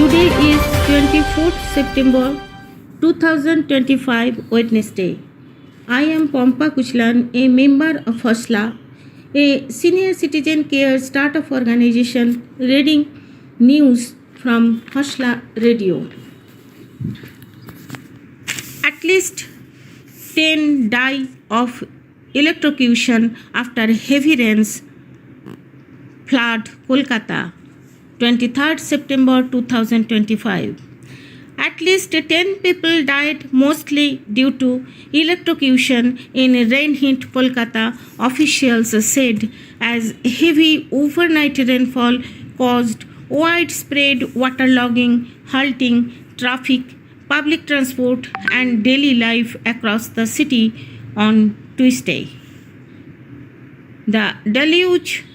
Today is 24th September 2025, Wednesday. I am Pampa Kuchlan, a member of Hosla, a senior citizen care startup organization, reading news from Hosla Radio. At least 10 die of electrocution after heavy rains flood Kolkata, 23rd September 2025. At least 10 people died, mostly due to electrocution in rain-hit Kolkata, officials said, as heavy overnight rainfall caused widespread waterlogging, halting traffic, public transport, and daily life across the city on Tuesday. The deluge,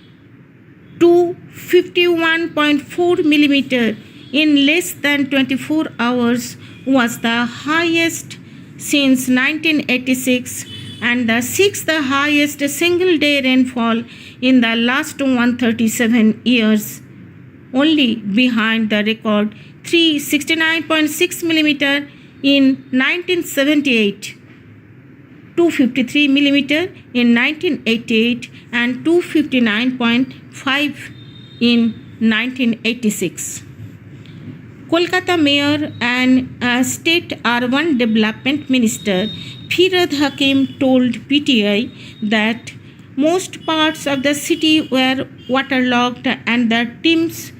251.4 millimeter in less than 24 hours, was the highest since 1986 and the sixth highest single-day rainfall in the last 137 years, only behind the record 369.6 millimeter in 1978, 253 millimeter in 1988, and 259.5 in 1986. Kolkata Mayor and State Urban Development Minister Firad Hakim told PTI that most parts of the city were waterlogged and the teams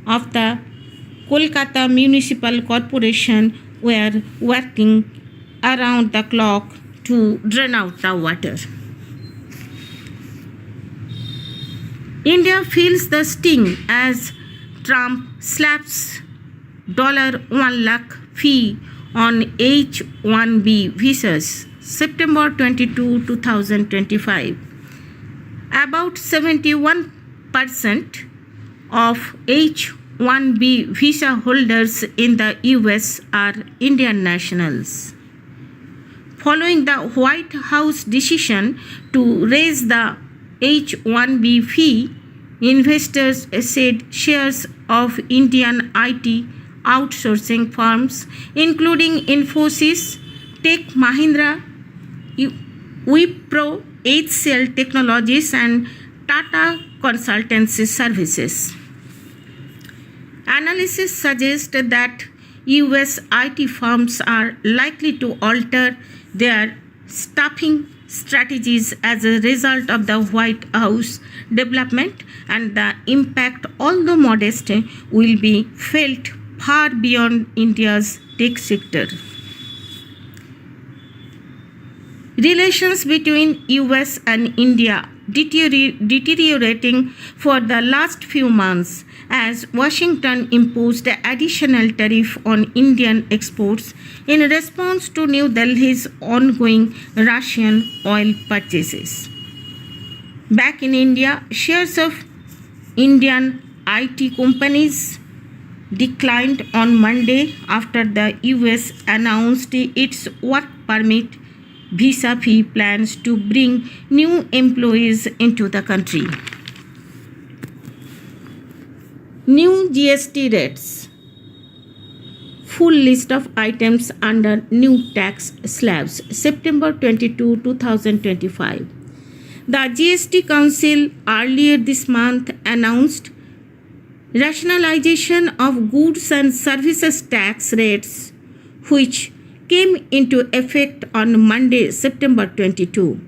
of the Kolkata Municipal Corporation were working around the clock to drain out the water. India feels the sting as Trump slaps $1 lakh fee on H-1B visas, September 22, 2025. About 71% of H-1B visa holders in the US are Indian nationals. Following the White House decision to raise the H-1B fee, investors said shares of Indian IT outsourcing firms, including Infosys, Tech Mahindra, Wipro, HCL Technologies, and Tata Consultancy Services. Analysis suggests that US IT firms are likely to alter their staffing strategies as a result of the White House development, and the impact, although modest, will be felt far beyond India's tech sector. Relations between US and India deteriorating for the last few months as Washington imposed additional tariff on Indian exports in response to New Delhi's ongoing Russian oil purchases. Back in India, shares of Indian IT companies declined on Monday after the US announced its work permit visa fee plans to bring new employees into the country. New GST rates. Full list of items under new tax slabs, September 22, 2025. The GST Council earlier this month announced rationalization of goods and services tax rates, which came into effect on Monday, September 22.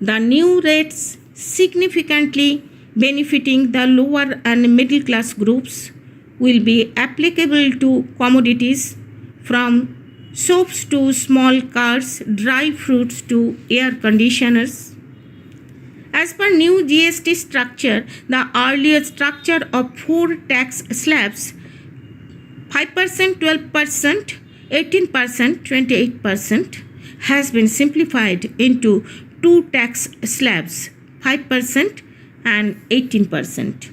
The new rates significantly benefiting the lower and middle class groups will be applicable to commodities from soaps to small cars, dry fruits to air conditioners. As per new GST structure, the earlier structure of 4 tax slabs, 5%, 12%, 18%, 28%, has been simplified into 2 tax slabs, 5% and 18%.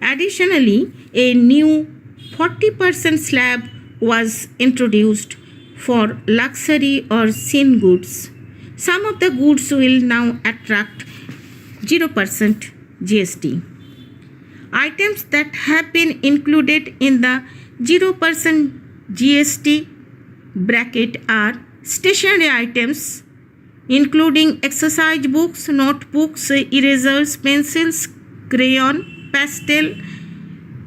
Additionally, a new 40% slab was introduced for luxury or sin goods. Some of the goods will now attract 0% GST. Items that have been included in the 0% GST bracket are stationery items including exercise books, notebooks, erasers, pencils, crayon, pastel,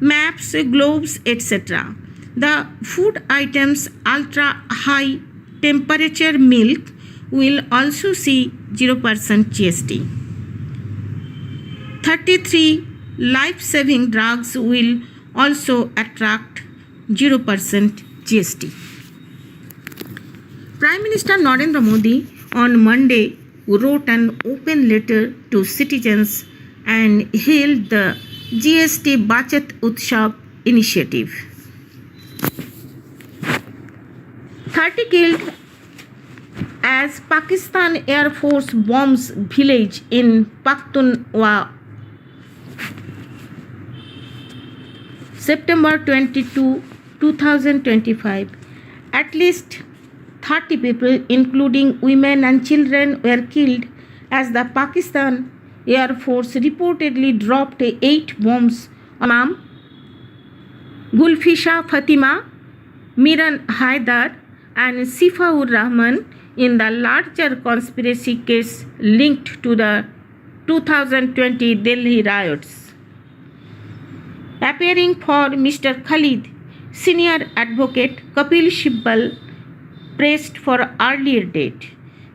maps, globes, etc. The food items ultra high temperature milk will also see 0% GST. 33 life-saving drugs will also attract 0% GST. Prime Minister Narendra Modi on Monday wrote an open letter to citizens and hailed the GST Bachat Utsav initiative. 30 killed as Pakistan Air Force bombs village in Pakhtunkhwa. September 22, 2025. At least 30 people, including women and children, were killed as the Pakistan Air Force reportedly dropped 8 bombs on Imam, Gulfisha Fatima, Miran Haidar, and Sifaur Rahman in the larger conspiracy case linked to the 2020 Delhi riots. Appearing for Mr. Khalid, senior advocate Kapil Shibbal pressed for earlier date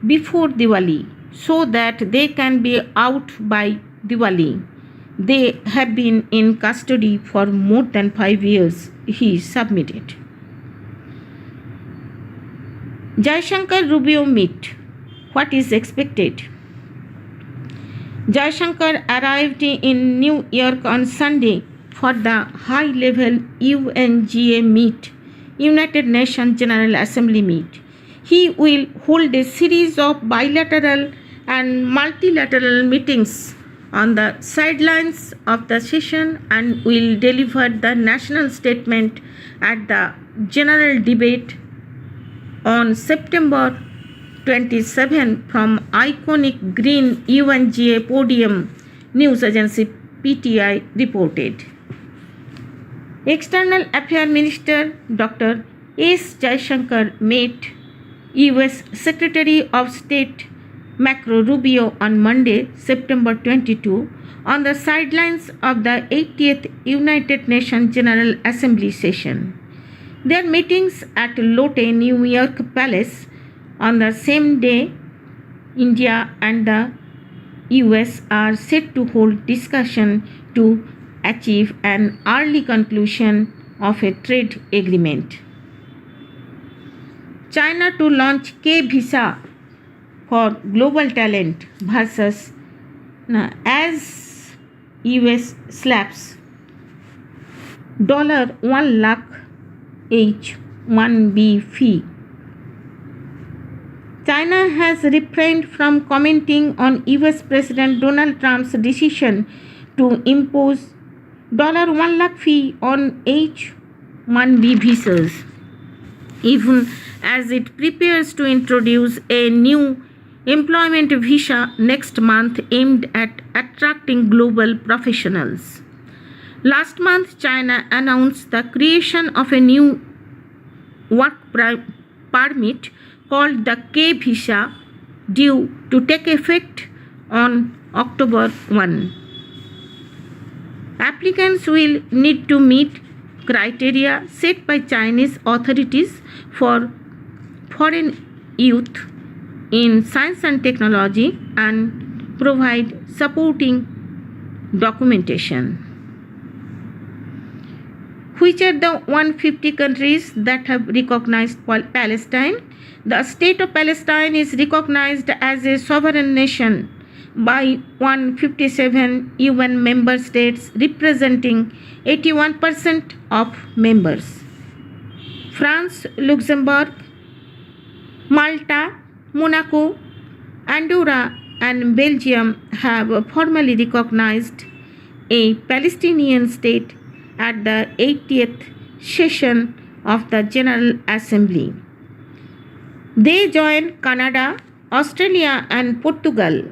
before Diwali so that they can be out by Diwali. They have been in custody for more than 5 years, he submitted. Jaishankar Rubio meet. What is expected? Jaishankar arrived in New York on Sunday for the high-level UNGA meet, United Nations General Assembly meet. He will hold a series of bilateral and multilateral meetings on the sidelines of the session and will deliver the national statement at the general debate on September 27 from iconic green UNGA podium, news agency PTI reported. External Affairs Minister Dr. S. Jaishankar met U.S. Secretary of State Marco Rubio on Monday, September 22, on the sidelines of the 80th United Nations General Assembly session. Their meetings at Lotte, New York Palace on the same day, India and the US are set to hold discussion to achieve an early conclusion of a trade agreement. China to launch K-visa for global talent versus as US slaps $1 lakh H-1B fee. China has refrained from commenting on US President Donald Trump's decision to impose $1 lakh fee on H-1B visas, even as it prepares to introduce a new employment visa next month aimed at attracting global professionals. Last month, China announced the creation of a new work permit called the K visa, due to take effect on October 1. Applicants will need to meet criteria set by Chinese authorities for foreign youth in science and technology and provide supporting documentation. Which are the 150 countries that have recognized Palestine? The state of Palestine is recognized as a sovereign nation by 157 UN member states representing 81% of members. France, Luxembourg, Malta, Monaco, Andorra and Belgium have formally recognized a Palestinian state at the 80th session of the General Assembly. They join Canada, Australia and Portugal,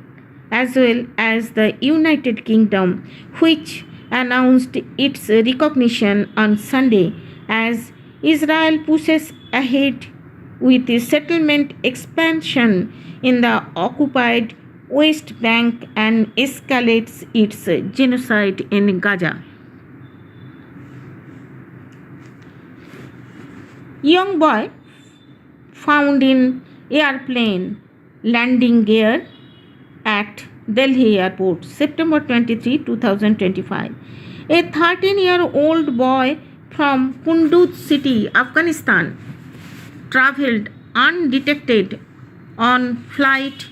as well as the United Kingdom, which announced its recognition on Sunday as Israel pushes ahead with its settlement expansion in the occupied West Bank and escalates its genocide in Gaza. Young boy found in airplane landing gear at Delhi airport, September 23, 2025. A 13-year-old boy from Kunduz city, Afghanistan, traveled undetected on flight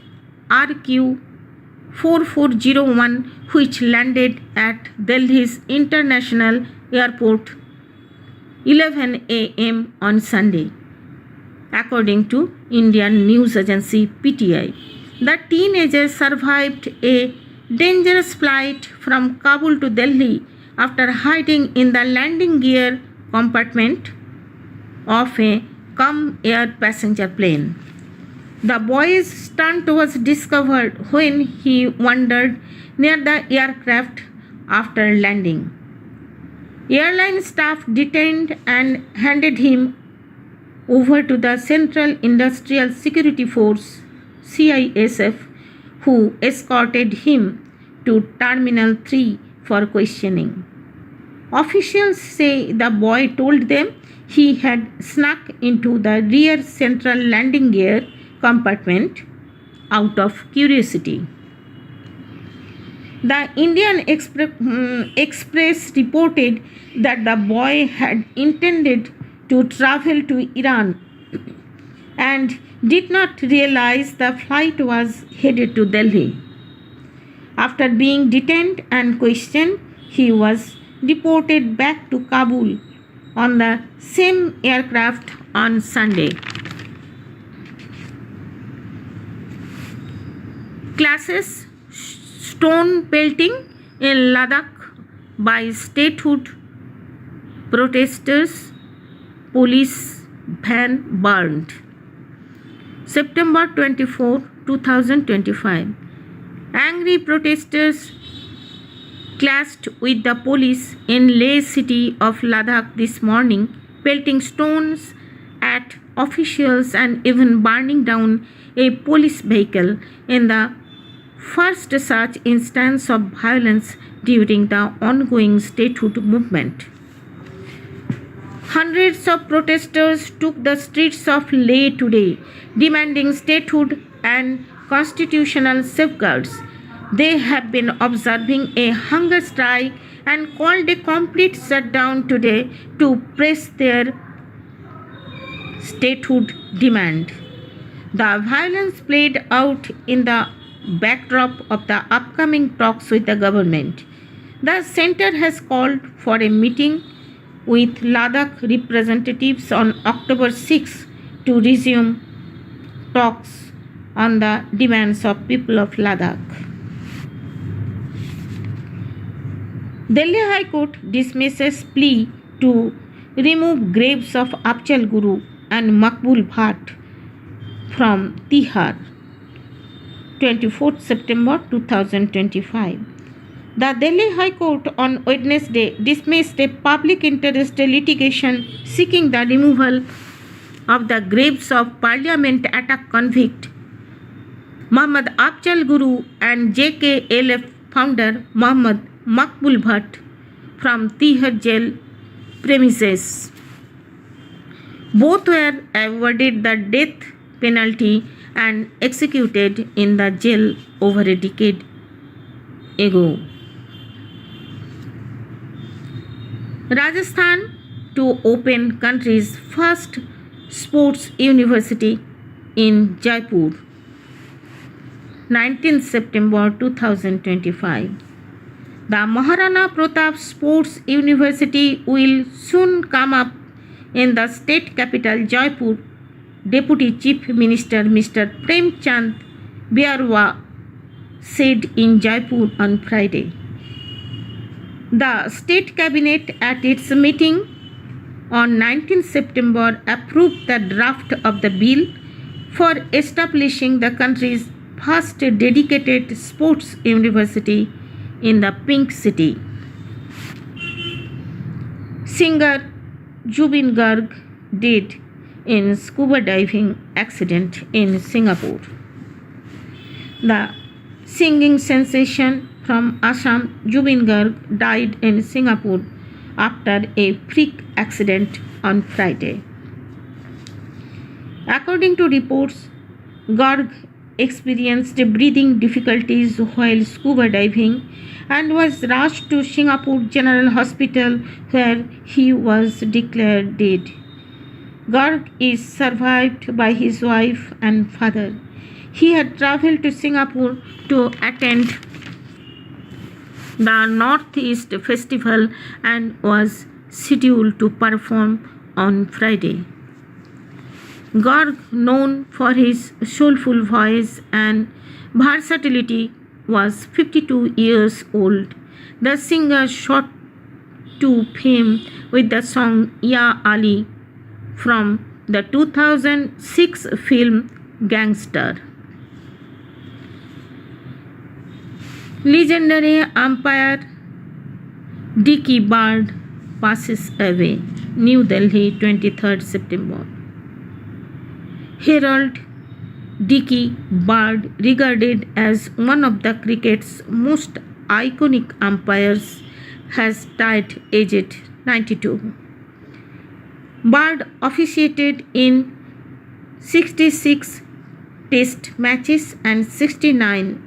RQ4401, which landed at Delhi's International Airport 11 a.m. on Sunday, according to Indian news agency PTI. The teenager survived a dangerous flight from Kabul to Delhi after hiding in the landing gear compartment of a Air passenger plane. The boy's stunt was discovered when he wandered near the aircraft after landing. Airline staff detained and handed him over to the Central Industrial Security Force (CISF), who escorted him to Terminal 3 for questioning. Officials say the boy told them he had snuck into the rear central landing gear compartment out of curiosity. The Indian Express reported that the boy had intended to travel to Iran and did not realize the flight was headed to Delhi. After being detained and questioned, he was deported back to Kabul on the same aircraft on Sunday. Classes stone pelting in Ladakh by statehood protesters, police van burned. September 24, 2025. Angry protesters clashed with the police in Leh city of Ladakh this morning, pelting stones at officials and even burning down a police vehicle in the first such instance of violence during the ongoing statehood movement. Hundreds of protesters took the streets of Leh today, demanding statehood and constitutional safeguards. They have been observing a hunger strike and called a complete shutdown today to press their statehood demand. The violence played out in the backdrop of the upcoming talks with the government. The center has called for a meeting with Ladakh representatives on October 6 to resume talks on the demands of people of Ladakh. Delhi High Court dismisses plea to remove graves of Apchal Guru and Makbul Bhatt from Tihar. 24th September 2025. The Delhi High Court on Wednesday dismissed a public interest litigation seeking the removal of the graves of Parliament attack convict Muhammad Apchal Guru and JKLF founder Muhammad Makbul Bhatt from Tihar jail premises. Both were awarded the death penalty and executed in the jail over a decade ago. Rajasthan to open country's first sports university in Jaipur. 19th September 2025. The Maharana Pratap Sports University will soon come up in the state capital Jaipur, Deputy Chief Minister Mr. Prem Chand Biarwa said in Jaipur on Friday. The state cabinet at its meeting on 19 September approved the draft of the bill for establishing the country's first dedicated sports university in the Pink City. Singer Jubin Garg died in scuba diving accident in Singapore. The singing sensation from Assam, Jubin Garg, died in Singapore after a freak accident on Friday. According to reports, Garg experienced breathing difficulties while scuba diving and was rushed to Singapore General Hospital where he was declared dead. Garg is survived by his wife and father. He had travelled to Singapore to attend the Northeast Festival and was scheduled to perform on Friday. Garg, known for his soulful voice and versatility, was 52 years old. The singer shot to fame with the song Ya Ali from the 2006 film Gangster. Legendary umpire Dickie Bird passes away. New Delhi, 23rd September. Harold Dickie Bird, regarded as one of the cricket's most iconic umpires, has died aged 92. Bird officiated in 66 test matches and 69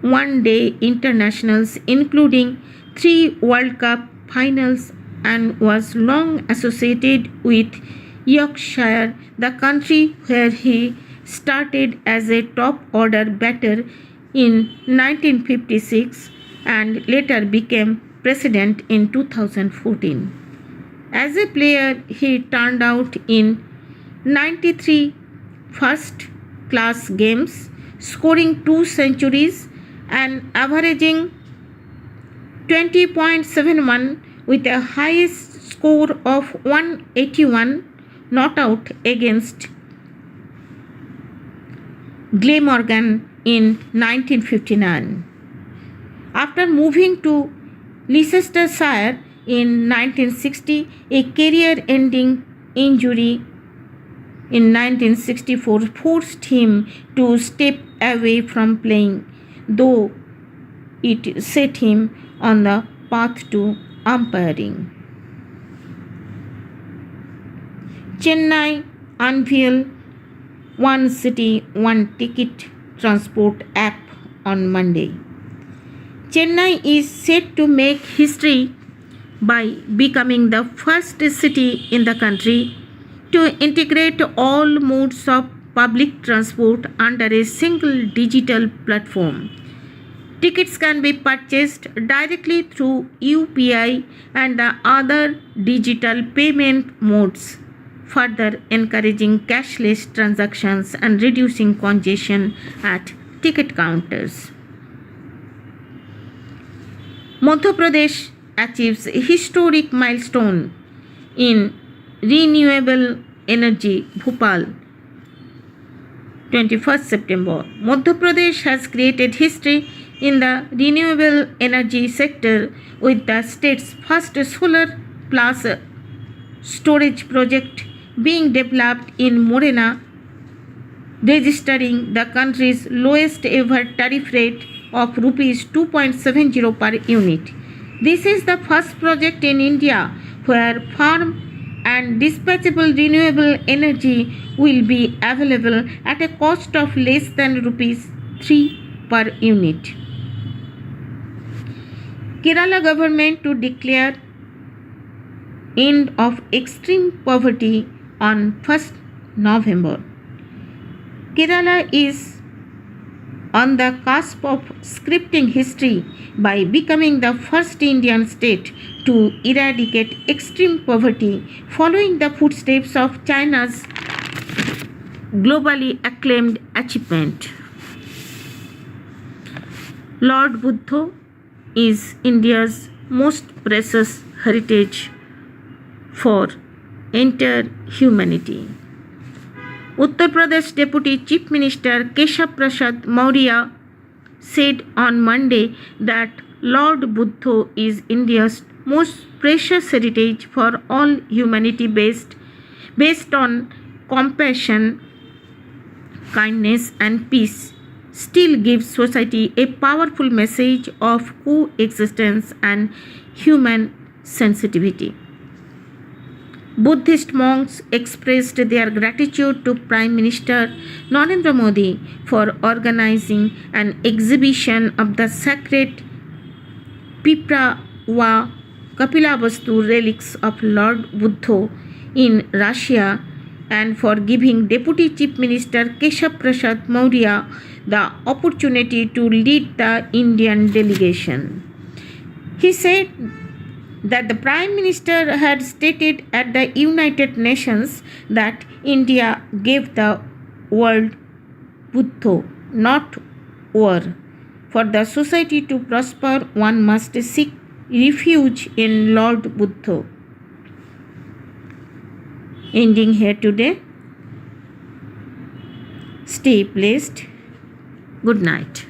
one-day internationals, including 3 World Cup finals, and was long associated with Yorkshire, the country where he started as a top-order batter in 1956 and later became president in 2014. As a player, he turned out in 93 first-class games, scoring 2 centuries and averaging 20.71 with a highest score of 181 not out against Glamorgan in 1959. After moving to Leicestershire in 1960, a career-ending injury in 1964 forced him to step away from playing, though it set him on the path to umpiring. Chennai unveiled One City, One Ticket transport app on Monday. Chennai is set to make history by becoming the first city in the country to integrate all modes of public transport under a single digital platform. Tickets can be purchased directly through UPI and the other digital payment modes, further encouraging cashless transactions and reducing congestion at ticket counters. Madhya Pradesh achieves a historic milestone in renewable energy. Bhopal, 21st September. Madhya Pradesh has created history in the renewable energy sector with the state's first solar plus storage project being developed in Morena, registering the country's lowest ever tariff rate of rupees 2.70 per unit. This is the first project in India where firm and dispatchable renewable energy will be available at a cost of less than rupees 3 per unit. Kerala government to declare end of extreme poverty on 1st November. Kerala is on the cusp of scripting history by becoming the first Indian state to eradicate extreme poverty, following the footsteps of China's globally acclaimed achievement. Lord Buddha is India's most precious heritage for entire humanity. Uttar Pradesh Deputy Chief Minister Keshav Prasad Maurya said on Monday that Lord Buddha is India's most precious heritage for all humanity based on compassion, kindness and peace, still gives society a powerful message of coexistence and human sensitivity. Buddhist monks expressed their gratitude to Prime Minister Narendra Modi for organizing an exhibition of the sacred Piprawa Kapilavastu relics of Lord Buddha in Russia, and for giving Deputy Chief Minister Keshav Prasad Maurya the opportunity to lead the Indian delegation. He said that the Prime Minister had stated at the United Nations that India gave the world Buddha, not war. For the society to prosper, one must seek refuge in Lord Buddha. Ending here today. Stay blessed. Good night.